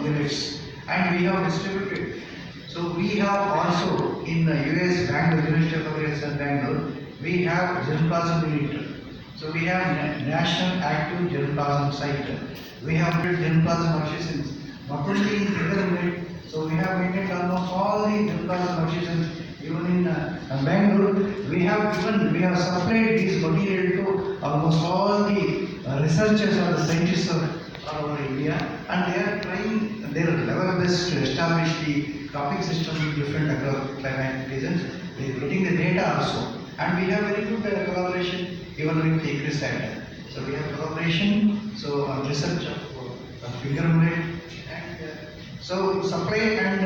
millets, and we have distributed. So we have also in the US, Bangalore, University of Agriculture, Bangalore, we have germplasm millet. So we have national active germplasm site. We have germplasm assistance, not only in figure millet. So we have maintained almost all the germplasm assistance. Even in Bangalore, we have supplied this material to almost all the researchers or the scientists all over India, and they are trying their level best to establish the cropping system in different agroclimatic regions. They are getting the data also, and we have very good collaboration even with the agri-sector. So we have collaboration, so on research of finger millet, and so supply and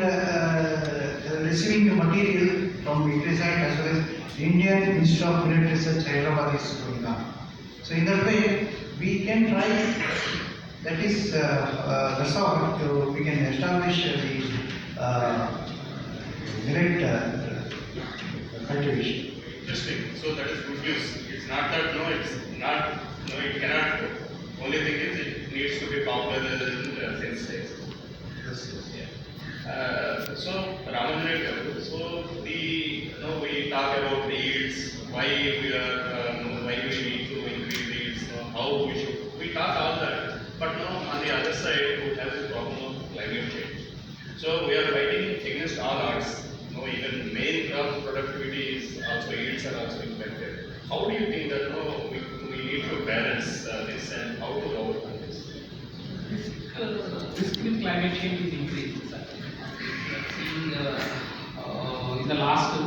receiving the material from the agri-site as well as Indian Institute of Millet Research, Hyderabad is going on. So in that way, we can try. That is that's how we can establish the millet cultivation. Interesting. So that is good news. It's not that it cannot. Only thing is it needs to be popular since days. Yeah. So Ramanand, so we talk about the yields, why we need to increase yields, how we talk all that. But now on the other side, we have the problem of climate change. So we are fighting against all odds. Even main crop productivity is also, yields are also impacted. How do you think that we need to balance this, and how to overcome this? Risk with climate change is increasing. In the last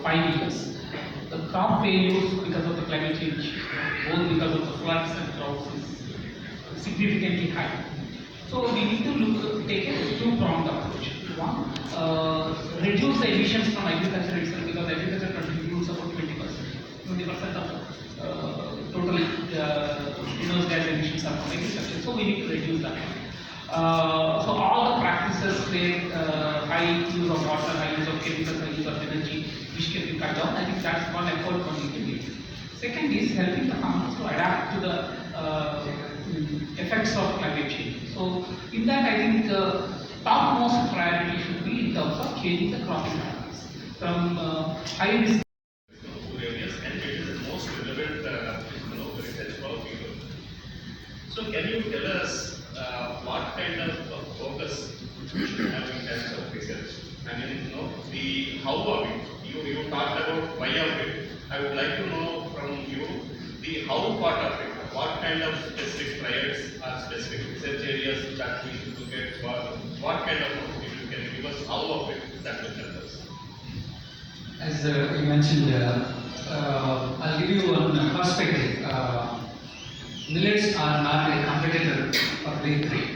5 years, the crop failures because of the climate change, both because of the floods and droughts, is significantly high. So we need to take a two-pronged approach. One, reduce the emissions from agriculture itself, because agriculture contributes about 20% of total greenhouse gas emissions are from agriculture. So we need to reduce that. So all the practices where high use of water, high use of chemicals, high use of energy, which can be cut down, I think that's one effort one can make. Second is helping the farmers to adapt to the effects of climate change. So in that, I think topmost priority should be in terms of changing the cropping patterns from high risk areas, and it is the most relevant research for people. So can you tell us what kind of focus we should have in terms of research? I mean, the how of it. You talked about why of it. I would like to know from you the how part of it. What kind of specific trials or specific research areas that we should look at? What kind of if you can give us how of it, that will help us. As you mentioned, I'll give you one perspective. Millets are not a competitor for big three.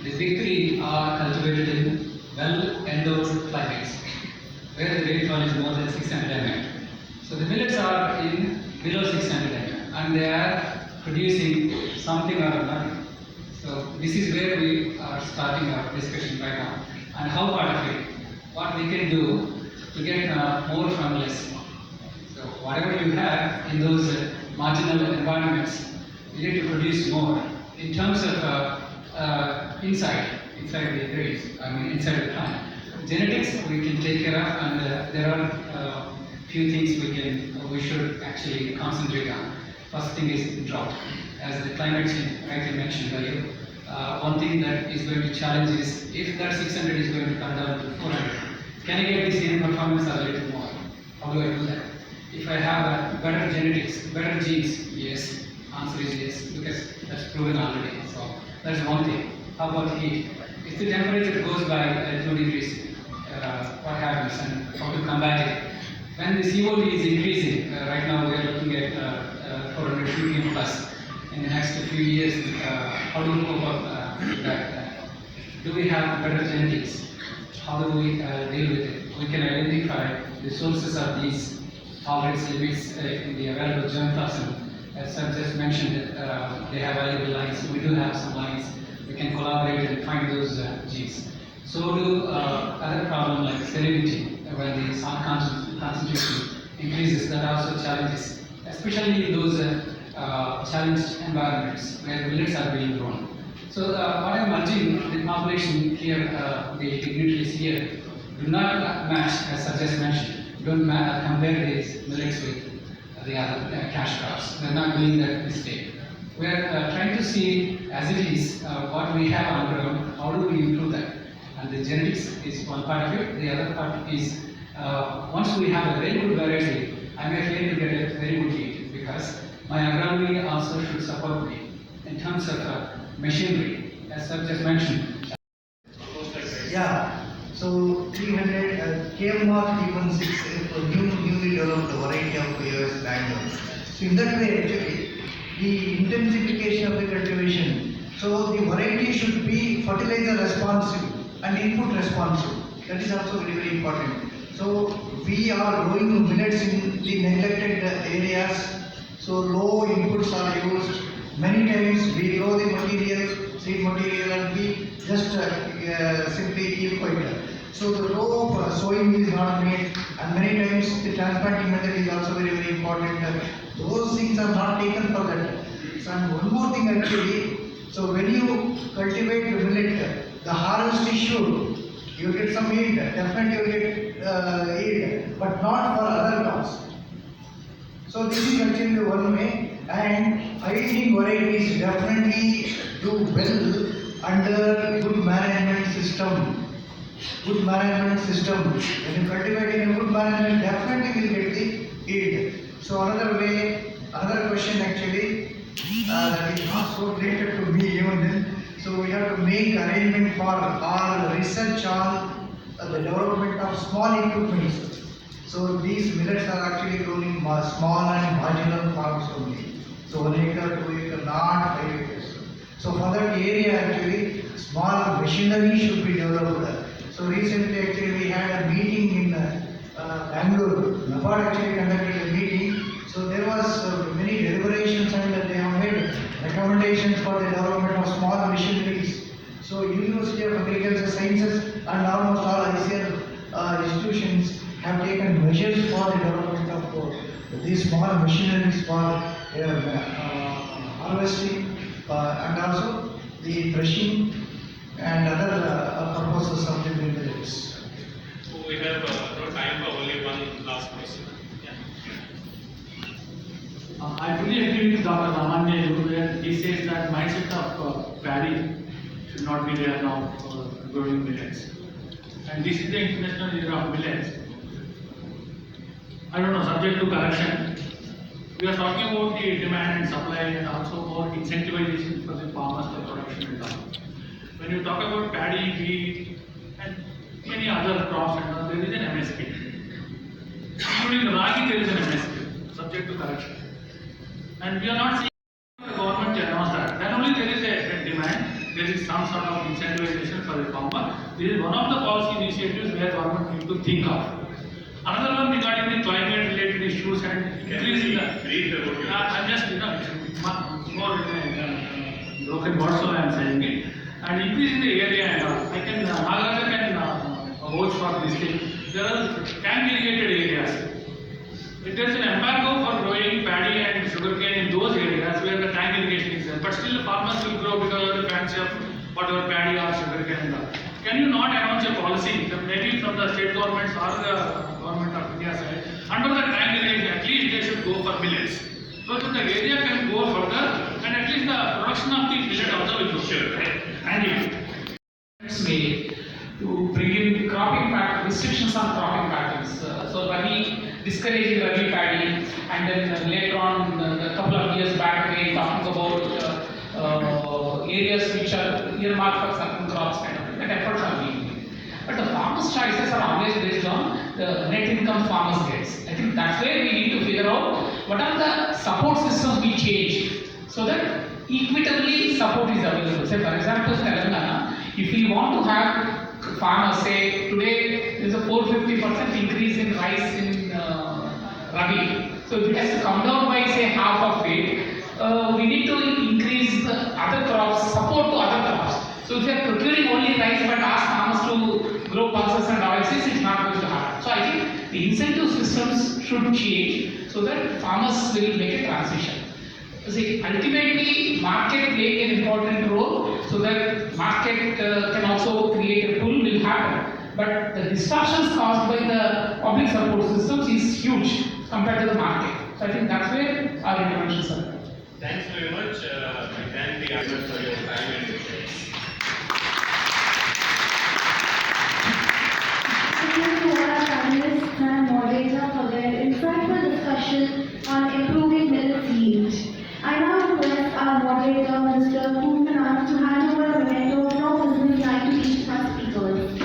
The big three are cultivated in well-endowed climates, where the rainfall is more than 600 mm. So the millets are in below 600 mm, and they are producing something or nothing. So this is where we are starting our discussion right now. And how part of it, what we can do to get more from less. So whatever you have in those marginal environments, you need to produce more. In terms of inside the grades, inside the plant. Genetics we can take care of, and there are few things we should actually concentrate on. First thing is drought. As the climate change rightly mentioned by you, one thing that is going to challenge is if that 600 is going to come down to 400, can I get the same performance or a little more? How do I do that? If I have better genetics, better genes, yes. Answer is yes, because that's proven already. So that's one thing. How about heat? If the temperature goes by 2 degrees, what happens and how to combat it? When the CO2 is increasing, right now we are looking at 400 ppm plus. In the next few years, how do we cope up with that? Do we have better genetics? How do we deal with it? We can identify the sources of these tolerance limits in the available germplasm. As I just mentioned, they have valuable lines. We do have some lines. We can collaborate and find those genes. So do other problems like salinity, when the salt concentration increases, that also challenges, especially in those challenged environments where millets are being grown. So what I'm urging the population here, the dignitaries here, do not match, as I just mentioned, don't compare these millets with the other cash crops. We're not doing that mistake. We're trying to see as it is what we have on ground, how do we improve that? And the genetics is one part of it. The other part is once we have a very good variety, I may fail to get a very good yield because my agronomy also should support me in terms of machinery, as I just mentioned. Yeah, so 300 KMR 316 for newly developed variety of US Bangalore. So in that way, actually, the intensification of the cultivation, so the variety should be fertilizer responsive and input responsive. That is also very, very important. So we are growing millets in the neglected areas, so low inputs are used. Many times we grow the material, seed material, and we just simply keep quiet. So the row of sowing is not made, and many times the transplanting method is also very, very important. Those things are not taken for that. So, and one more thing actually, so when you cultivate the millet, the harvest is sure. You get some yield, definitely you get yield, but not for other crops. So this is actually the one way, and hybrid varieties definitely do well under good management system. Good management system. When you cultivate in a good management, definitely will get the yield. So another way, another question actually that is not so related to me even then. So we have to make arrangement for our research on the development of small equipments. So these millets are actually grown in small and marginal farms only. So 1 acre, 2 acre, not 5 acres. So for that area actually, small machinery should be developed. So recently actually we had a meeting in Bangalore. NABARD actually conducted a meeting. So there was many deliberations and they have made recommendations for the development of small machineries. So University of Agricultural Sciences and almost all ICL institutions have taken measures for the development of these small machineries for harvesting and also the threshing and other purposes of the millets. So we have no time for only one last question. Yeah. I fully agree with Dr. Ramanya where he says that mindset of paddy should not be there now for growing millets. And this is the international year of millets. I don't know, subject to correction. We are talking about the demand and supply and also about incentivization for the farmers for production and all. When you talk about paddy, wheat, and many other crops and all, there is an MSP. Including the ragi, there is an MSP, subject to correction. And we are not seeing the government to announce that. Then only there is a demand, there is some sort of incentivization for the farmer. This is one of the policy initiatives where government needs to think of. Another one regarding the climate related issues and increasing the. Brief about your. I'm just, more broken words, so I am saying it. And increasing the area and all. I can, Nagaraja can vouch for this thing. There are tank irrigated areas. If there is an embargo for growing paddy and sugarcane in those areas where the tank irrigation is there, but still the farmers will grow because of the fancy of whatever paddy or sugarcane and all. Can you not announce a policy, maybe from the state governments or the government of India side, under the tank irrigation, at least they should go for millets. So that the area can go further and at least the production of the millet also will go. Sure. And It's made to bring in cropping pattern restrictions on cropping patterns. So Rabi discouraging Rabi paddy, and then later on a couple of years back we talking about areas which are earmarked for certain crops kind of. That efforts are being made. But the farmers' choices are always based on the net income farmers gets. I think that's where we need to figure out what are the support systems we change so that equitably support is available. Say for example, Telangana, if we want to have farmers say today there is a 450% increase in rice in Rabi. So if it has to come down by say half of it, we need to increase the other crops, support to other crops. So if you are procuring only rice but ask farmers to grow pulses and oilseeds, it's not going to happen. So I think the incentive systems should change so that farmers will make a transition. See, ultimately market playing an important role, so that market can also create a pull will happen. But the distortions caused by the public support systems is huge compared to the market. So I think that's where our interventions are. Thanks very much. We thank the audience for your time and patience. Thank you to all our panelists and moderator for their insightful discussion on improving millet yield. I now request our moderator, Mr. Kumanan, to hand over a memento from business line to each of our speakers.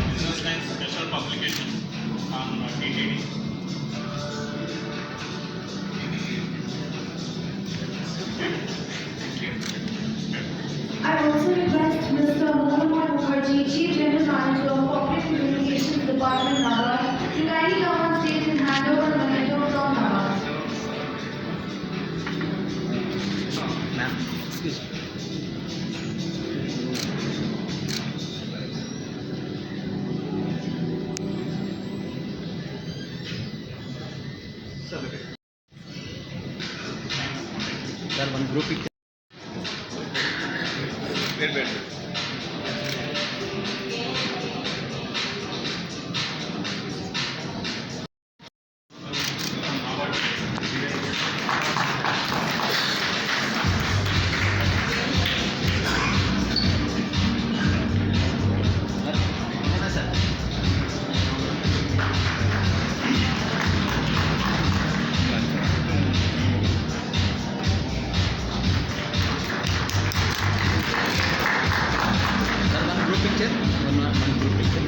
This is a business line special publication on TTD. I also request Mr. Mohan Mukherjee, Chief General Manager of Corporate Communications Department, NABARD, to kindly come on stage and hand over a memento from NABARD.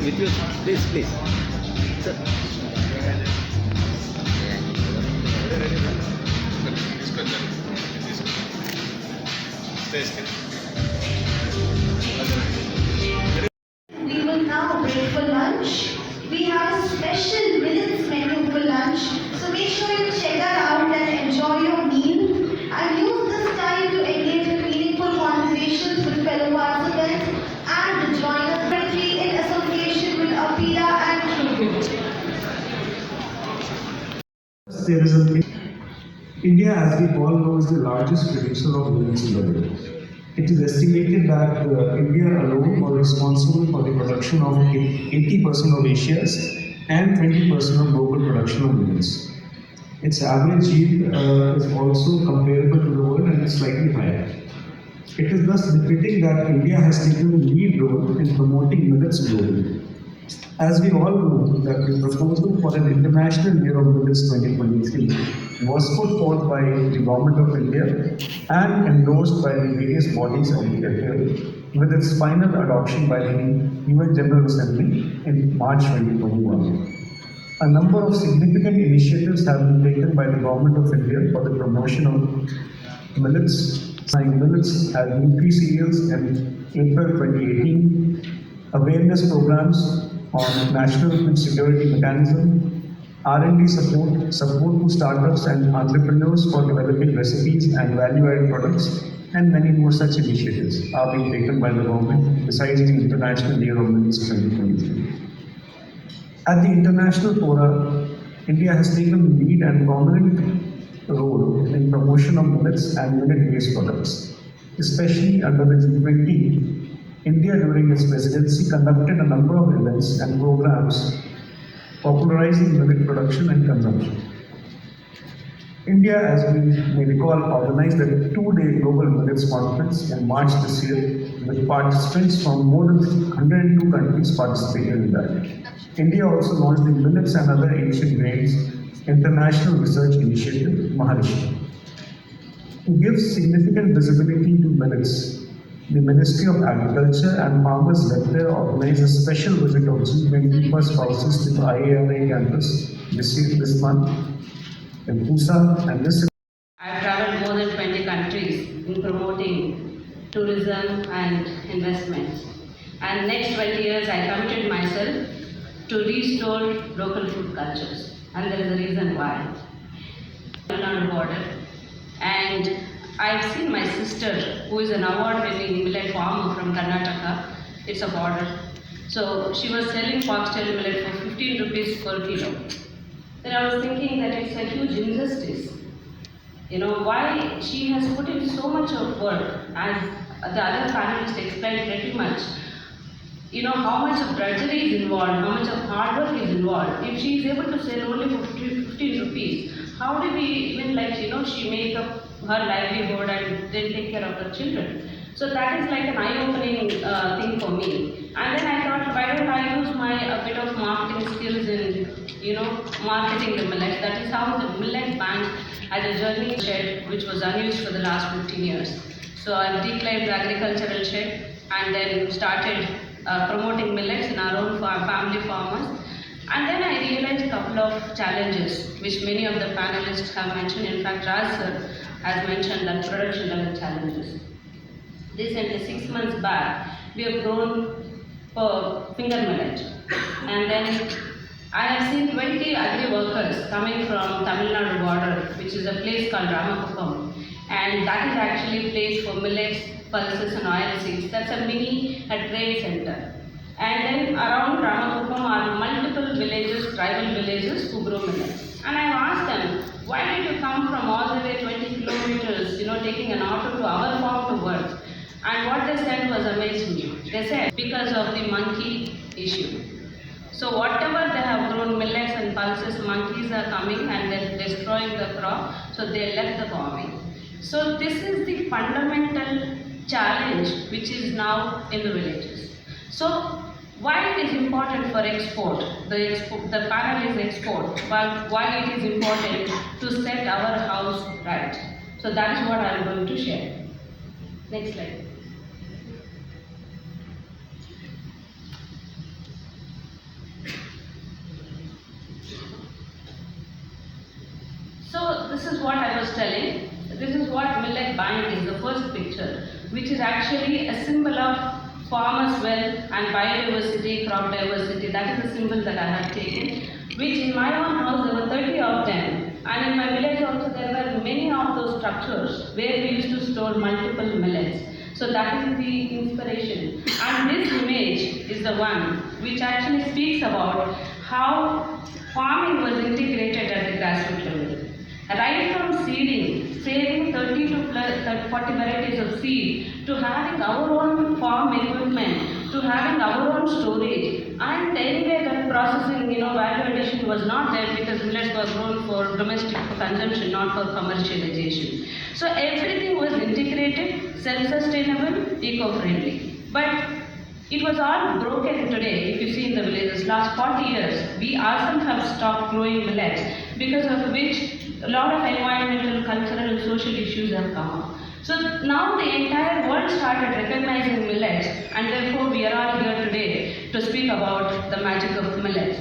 With you, please. Sir. We will now break for lunch. We have a special Millets menu for lunch, so make sure you check that out and enjoy your meal. And use this time to engage in meaningful conversations with fellow participants and join us friendly in association with APIDA and Tribute. There is a India, as we all know, is the largest producer of millets in the world. It is estimated that India alone was responsible for the production of 80% of Asia's and 20% of global production of millets. Its average yield is also comparable to the world and is slightly higher. It is thus befitting that India has taken a lead role in promoting millets globally. As we all know, that the proposal for an International Year of Millets 2023 was put forth by the Government of India and endorsed by the various bodies of the FAO, with its final adoption by the UN General Assembly in March 2021. A number of significant initiatives have been taken by the Government of India for the promotion of millets. Millets as nutrient cereals in April 2018, awareness programs on national food security mechanism, R&D support to startups and entrepreneurs for developing recipes and value-added products, and many more such initiatives are being taken by the government besides the International Year of Millets 2023. At the international fora, India has taken lead and prominent role in promotion of millets and millet-based products, especially under the G20. India, during its presidency, conducted a number of events and programs popularizing millet production and consumption. India, as we may recall, organized a two-day Global Millets Conference in March this year, with participants from more than 102 countries participating in that. India also launched the Millets and Other Ancient Grains International Research Initiative, Maharishi. To give significant visibility to millets, the Ministry of Agriculture and Farmers Welfare organized a special visit of G20 first spouses to the IARA campus this month in Pusa, and this. I've traveled more than 20 countries in promoting tourism and investments. And next 20 years, I committed myself to restore local food cultures. And there is a reason why. On a border, and I've seen my sister, who is an award-winning millet farmer from Karnataka. It's a border. So she was selling foxtail millet for 15 rupees per kilo. Then I was thinking that it's a huge injustice. You know, why she has put in so much of work, as the other panelists explained pretty much. You know, how much of drudgery is involved, how much of hard work is involved. If she is able to sell only for 15 rupees, how do we even she make up her livelihood and then take care of her children? So that is like an eye-opening thing for me. And then I thought, why don't I use my a bit of marketing skills in, marketing the millets. That is how the Millet Bank as a journey shed, which was unused for the last 15 years. So I declared the agricultural shed and then started promoting millets in our own family farmers. And then I realized a couple of challenges which many of the panelists have mentioned. In fact, Raj sir has mentioned that production level challenges. Recently, 6 months back, we have grown finger millet. And then I have seen 20 agri workers coming from Tamil Nadu border, which is a place called Ramakuppam. And that is actually a place for millets, pulses and oilseeds. That's a mini trade center. And then around Ramakuppam are multiple villages, tribal villages who grow millets. And I asked them, why did you come from all the way 20 kilometers, taking an auto to our farm to work? And what they said was amazing me. They said, because of the monkey issue. So whatever they have grown millets and pulses, monkeys are coming and they're destroying the crop, so they left the farming. So this is the fundamental challenge which is now in the villages. So why it is important for export? The panel is export, but why it is important to set our house right. So that is what I am going to share. Next slide. So this is what I was telling. This is what Millet Bank is, the first picture, which is actually a symbol of farmers' wealth and biodiversity, crop diversity. That is the symbol that I have taken, which in my own house there were 30 of them. And in my village also there were many of those structures where we used to store multiple millets. So that is the inspiration. And this image is the one which actually speaks about how farming was integrated at the grassroots level. Right from seeding, saving 30 to 40 varieties of seed, to having our own farm equipment, to having our own storage, and anyway that processing, value addition was not there because millets were grown for domestic consumption, not for commercialization. So everything was integrated, self-sustainable, eco-friendly. But it was all broken today. If you see in the villages, last 40 years, we ourselves have stopped growing millets, because of which a lot of environmental, cultural and social issues have come up. So now the entire world started recognizing millets, and therefore we are all here today to speak about the magic of millets.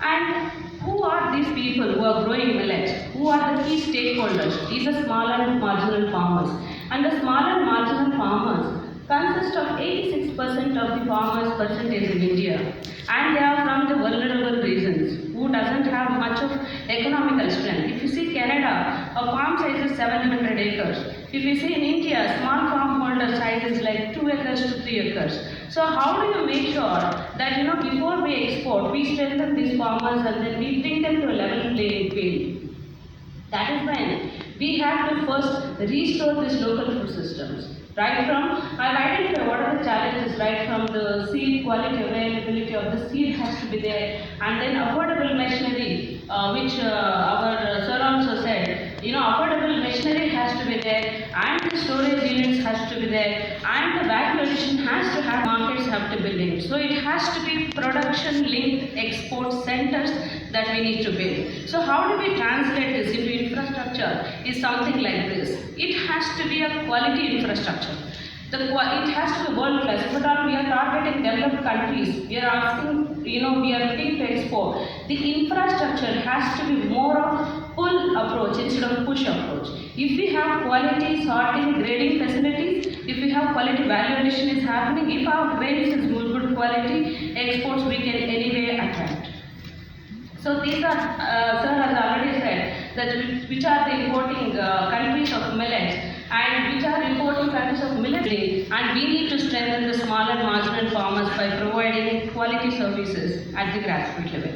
And who are these people who are growing millets? Who are the key stakeholders? These are small and marginal farmers. And the small and marginal farmers consist of 86% of the farmers' percentage in India, and they are from the vulnerable regions who doesn't have much of economical strength. If you see Canada, a farm size is 700 acres. If you see in India, small farm holder size is like 2 acres to 3 acres. So how do you make sure that before we export, we strengthen these farmers and then we bring them to a level playing field? That is when we have to first restore these local food systems. Right from, I've identified what are the challenges, right from the seed quality, availability of the seed has to be there, and then affordable machinery, which our sir also said, affordable machinery has to be there, and the storage units has to be there, and the value addition has to have, markets have to be linked. So it has to be production linked export centers that we need to build. So how do we translate this into infrastructure? Is something like this. It has to be a quality infrastructure. It has to be world class. If at all we are targeting developed countries, we are asking, we are looking to export. The infrastructure has to be more of pull approach instead of push approach. If we have quality sorting, grading facilities, if we have quality value addition is happening, if our grains is good quality, exports we can anyway attract. So these are, sir has already said that which are the importing countries of millets. and which are important countries of millet. And we need to strengthen the small and marginal farmers by providing quality services at the grassroots level.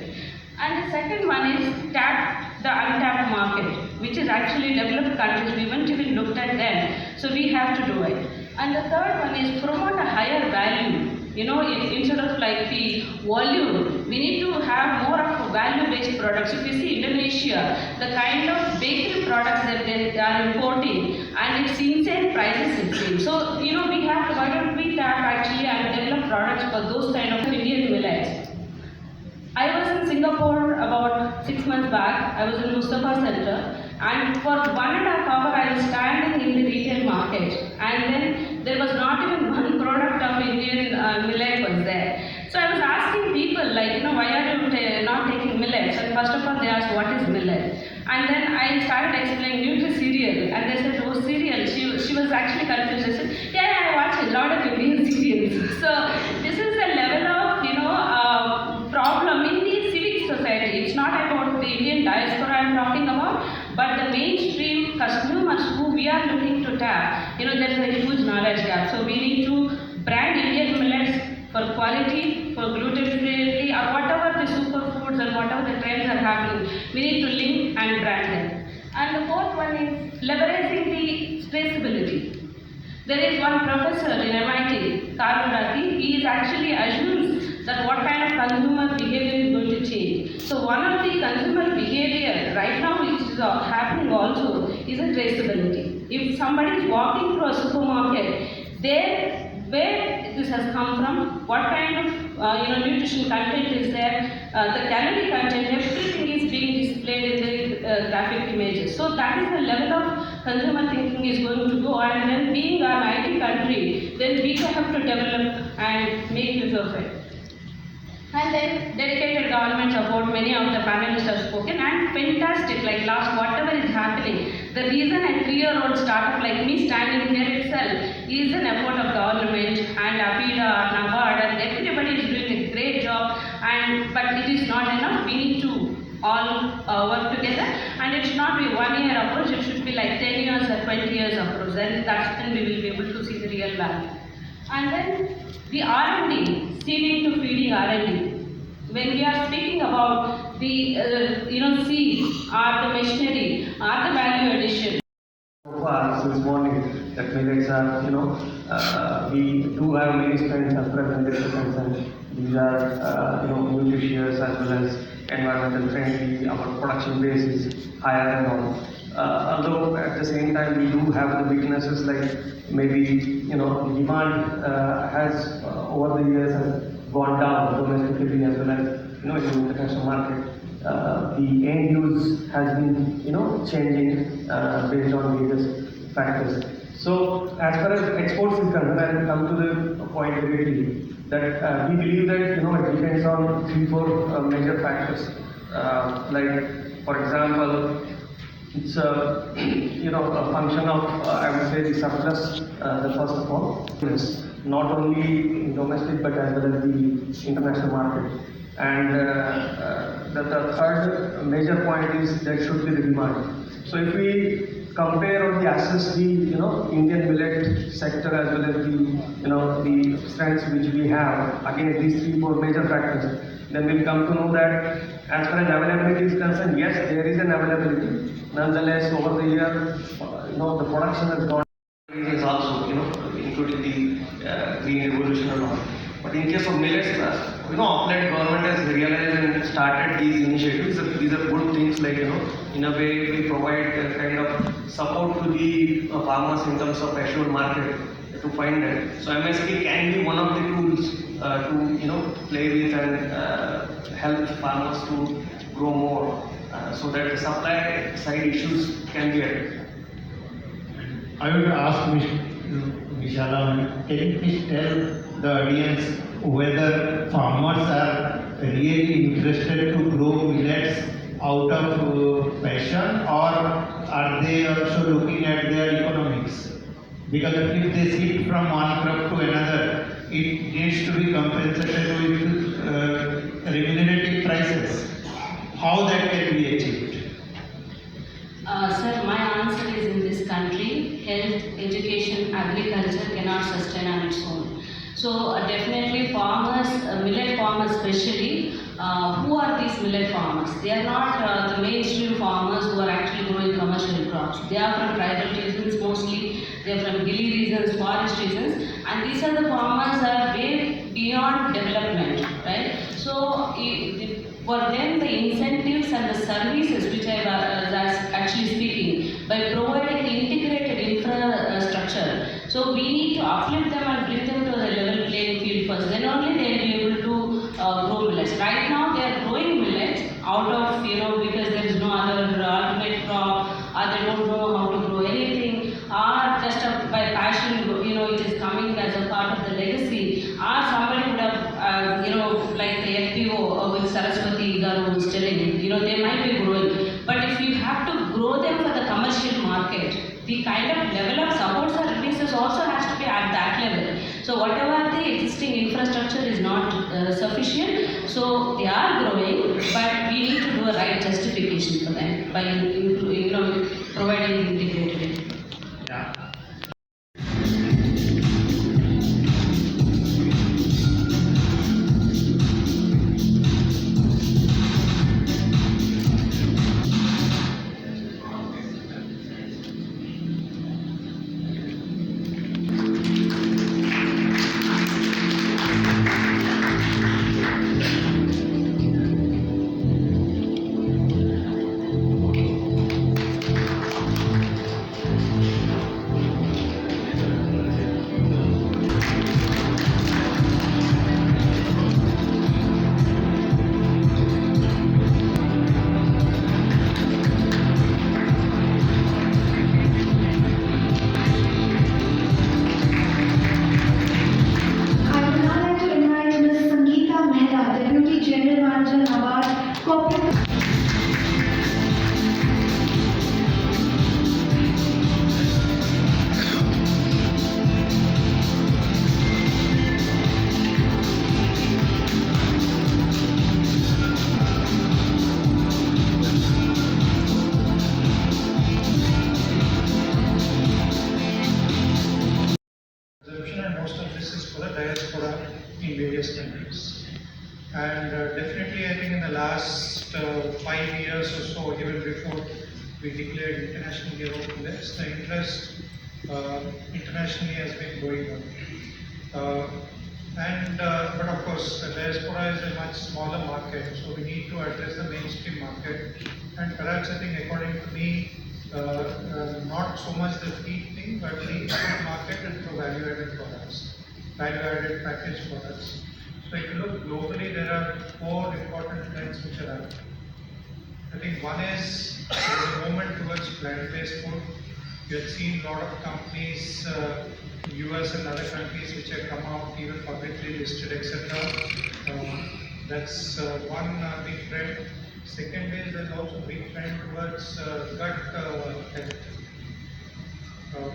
And the second one is tap the untapped market, which is actually developed countries. We haven't even looked at them, so we have to do it. And the third one is promote a higher value. You know, instead of like the volume, we need to have more of value-based products. If you see Indonesia, the kind of bakery products that they are importing, and it's insane prices it seems. So, you know, we have to, why don't we tap actually and develop products for those kind of Indian millets. I was in Singapore about 6 months back. I was in Mustafa Center, and for 1.5 hours I was standing in the retail market, and then there was not even one product of Indian millet was there. So I was asking people, like, you know, why are you not taking millets? And first of all, they asked, what is millet? And then I started explaining Nutri cereal, and they said, oh, cereal. She was actually confused. I said, yeah, I watch a lot of Indian cereals. So this is the level of, you know, problem in the civic society. It's not about the Indian diaspora I'm talking about, but the mainstream consumers who we are looking to tap. You know, there's a huge knowledge gap. So we need to brand Indian millets for quality, for gluten-free, or whatever the superfoods and whatever the trends are happening. We need to link and brand them. And the fourth one is leveraging the traceability. There is one professor in MIT, Karunati. He is actually assumes that what kind of consumer behavior is going to change. So one of the consumer behavior right now which is happening also is a traceability. If somebody is walking through a supermarket, where this has come from, what kind of nutrition content is there, the calorie content, everything is being displayed in the graphic images. So that is the level of consumer thinking is going to go, and then being an IT country, then we have to develop and make use of it. And then dedicated government support, many of the panelists have spoken, and fantastic, like last whatever is happening. The reason a 3-year-old startup like me standing here itself is an effort of government and APIDA, NABARD, and everybody is doing a great job, but it is not enough. We need to all work together, and it should not be 1-year approach, it should be like 10 years or 20 years approach, then that's when we will be able to see the real value. And then the R&D, seeding to feeding R&D. When we are speaking about the seeds, or the machinery, or the value addition. So far since morning that millets are, we do have many strengths as presented, and these are nutritious as well as environmental friendly. Our production base is higher and all. Although at the same time we do have the weaknesses, like maybe the demand has over the years has gone down domestically as well as in the international market. The end use has been changing based on various factors. So as far as exports is concerned, I will come to the point directly that we believe that it depends on 3-4 major factors. Like for example, it's a function of I would say the surplus. The first of all, yes, not only in domestic but as well as the international market. And the third major point is there should be the demand. So if we compare or assess the Indian millet sector as well as the strengths which we have against these 3-4 major factors, then we'll come to know that as far as availability is concerned, yes, there is an availability. Nonetheless, over the year, the production has gone reasons also, including the green revolution and all. But in case of millets, offline government has realized and started these initiatives. These are good things, like in a way we provide kind of support to the farmers in terms of assured market to find that. So MSP can be one of the tools to play with and help farmers to grow more, so that the supply side issues can be addressed. I would ask Vishala, can you please tell the audience whether farmers are really interested to grow millets out of passion, or are they also looking at their economics? Because if they shift from one crop to another, it needs to be compensated with remunerative prices. How that can be achieved? Sir, my answer is in this country, health, education, agriculture cannot sustain on its own. So definitely farmers, millet farmers especially, who are these millet farmers? They are not the mainstream farmers who are actually growing commercial crops. They are from tribal regions mostly, they are from hilly regions, forest regions, and these are the farmers that are way beyond development, right? So for them the incentives and the services which I was actually speaking, by providing integrated infrastructure, so we need to uplift them and bring them to the level playing field first, then only they will be able to grow millets. Right now they are growing millets out of, because there is no other alternate crop, or they don't know how to grow anything, or just by passion, it is coming as a part of the legacy, or somebody would have, like the FPO with Saraswati Garu is telling, they might be growing. But if you have to grow them for the commercial market, the kind of level of support services also has to be at that level. So whatever the existing infrastructure is not sufficient, so they are growing, but we need to do a right justification for them by providing integrated. Yeah. I would now like to invite Ms. Sangeeta Mehta, Deputy General Manager, NABARD Corporate. Consumption, and most of this is for the diaspora in various countries. And definitely, I think in the last 5 years or so, even before we declared International Year of Millets, the interest internationally has been going on. But of course, the diaspora is a much smaller market, so we need to address the mainstream market. And perhaps I think, according to me, not so much the feed thing, but the import market and for value-added products, value-added packaged products. So if you look globally, there are 4 important trends which are happening. I think one is the movement towards plant-based food. You have seen a lot of companies, US and other countries, which have come out even publicly listed, etc. That's one big trend. Second is there's also a big trend towards gut health.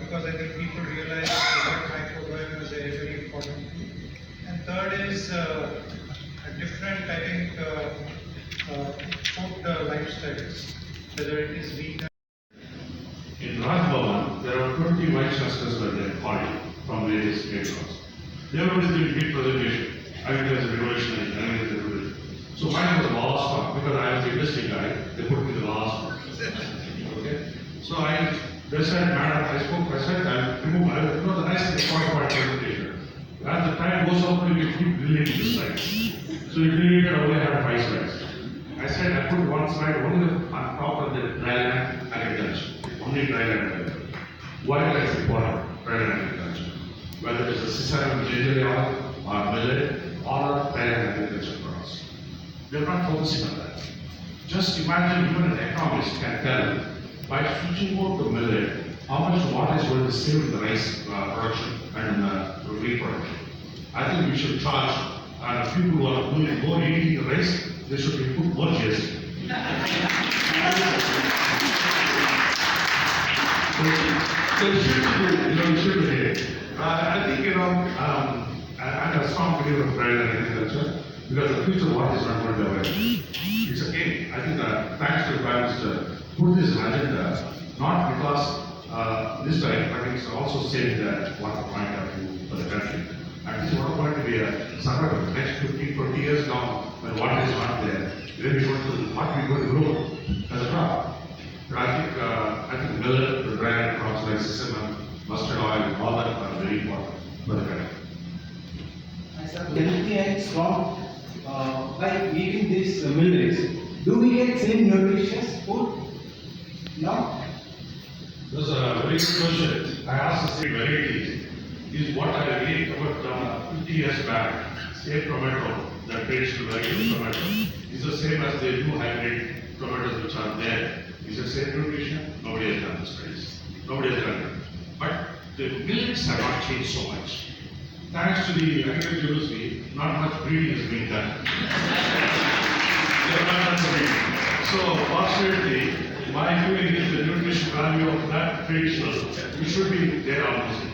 Because I think people realize the gut microbiome is a very important thing. And third is a different, I think, food lifestyles, whether it is vegan. In Rajbhavan, there are 20 vice chancellors that they are called from various backgrounds. Everybody is doing big presentation. I think there's a revolutionary, I think there's a revolution. So mine was the last one, because I was the industry guy, they put me the last one. Okay? So they said, madam, I said, the nice thing is PowerPoint presentation. As the time goes on, we keep deleting the slides. So we deleted, I only had 5 slides. I said, I put one slide only on top of the dryland agriculture. Only dryland agriculture. Why is it important? Dryland agriculture. Whether it's a sesame, ginger or millet or dryland agriculture products. We are not focusing on that. Just imagine even an economist can tell by switching over to millet how much water is going to save in the rice production and wheat production. I think we should charge people who are doing more eating the rice, they should be put more GST. So it should be here. I think, I'm a strong believer of dryland agriculture because the future water is not going away. It's a game. I think thanks to the Prime Minister, put this agenda, not because this time, but it's also saying that what point of view for the country. And this is not going to be a survival. Next 15, 20 years now, when water is not there, where we going to, what we going to grow as a crop. But I think millet, the dry crops like sesame, mustard oil, all that are very important for the country. Healthy and strong by eating these millets. Do we get same nutritious food? No? That's a very good question. I asked the same variety. Is what I really covered 50 years back. Same tomato, the traditional variety of tomato, is the same as they do hybrid tomatoes which are there. Is the same nutrition? Nobody has done this studies. Nobody has done it. But the millets have not changed so much. Thanks to the agriculture university, not much breeding is being done. They have not done the breeding. So fortunately, my feeling is the nutrition value of that traditional, it should be there almost.